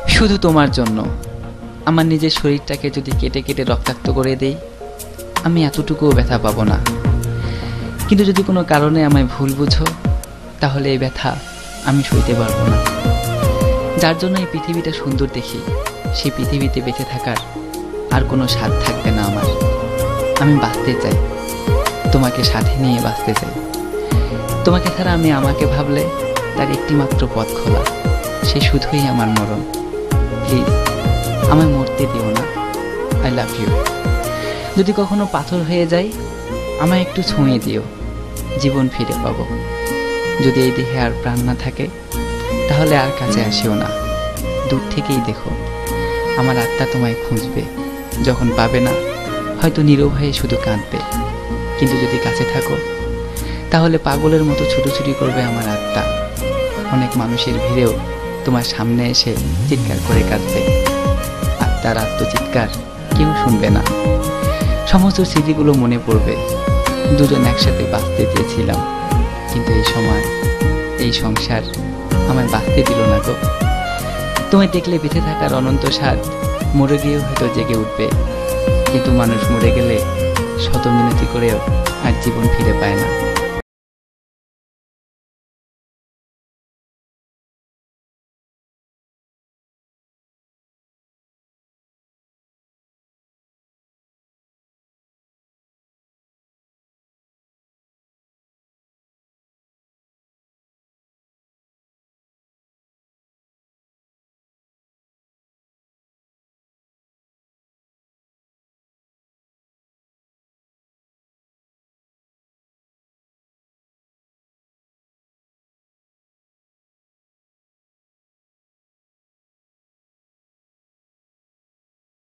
শুধু তোমার জন্য আমার নিজের শরীরটাকে যদি কেটে কেটে রক্তাক্ত করে দেই, আমি এতটুকুও ব্যথা পাবো না। কিন্তু যদি কোনো কারণে আমায় ভুল বুঝো, তাহলে এই ব্যথা আমি সইতে পারবো না। যার জন্য এই পৃথিবীটা সুন্দর দেখি, সেই পৃথিবীতে বেঁচে থাকার আর কোনো স্বাদ থাকবে না আমার। আমি বাঁচতে চাই, তোমাকে সাথে নিয়ে বাঁচতে চাই। তোমাকে ছাড়া আমি আমাকে ভাবলে তার একটিমাত্র পথ খোলা, সে শুধুই আমার মরণ। প্লিজ আমায় মরতে দিও না। I love you. যদি কখনো পাথর হয়ে যায়, আমায় একটু ছুঁয়ে দিও, জীবন ফিরে পাবো। যদি এই দেহে আর প্রাণ না থাকে, তাহলে আর কাছে আসিও না, দূর থেকেই দেখো। আমার আত্মা তোমায় খুঁজবে, যখন পাবে না হয়তো নীরব হয়ে শুধু কাঁদবে। কিন্তু যদি কাছে থাকো, তাহলে পাগলের মতো ছুটোছুটি করবে আমার আত্মা। অনেক মানুষের ভিড়েও তোমার সামনে এসে চিৎকার করে কাঁদবে। আত্মার আত্মচিৎকার কেউ শুনবে না। সমস্ত স্মৃতিগুলো মনে পড়বে। দুজন একসাথে বাঁচতে চেয়েছিলাম, কিন্তু এই সময় এই সংসার আমায় বাঁচতে দিল না গো। তোমায় দেখলে বেঁচে থাকার অনন্ত স্বাদ মরে গিয়েও হয়তো জেগে উঠবে। কিন্তু মানুষ মরে গেলে শত মিনতি করেও আর জীবন ফিরে পায় না।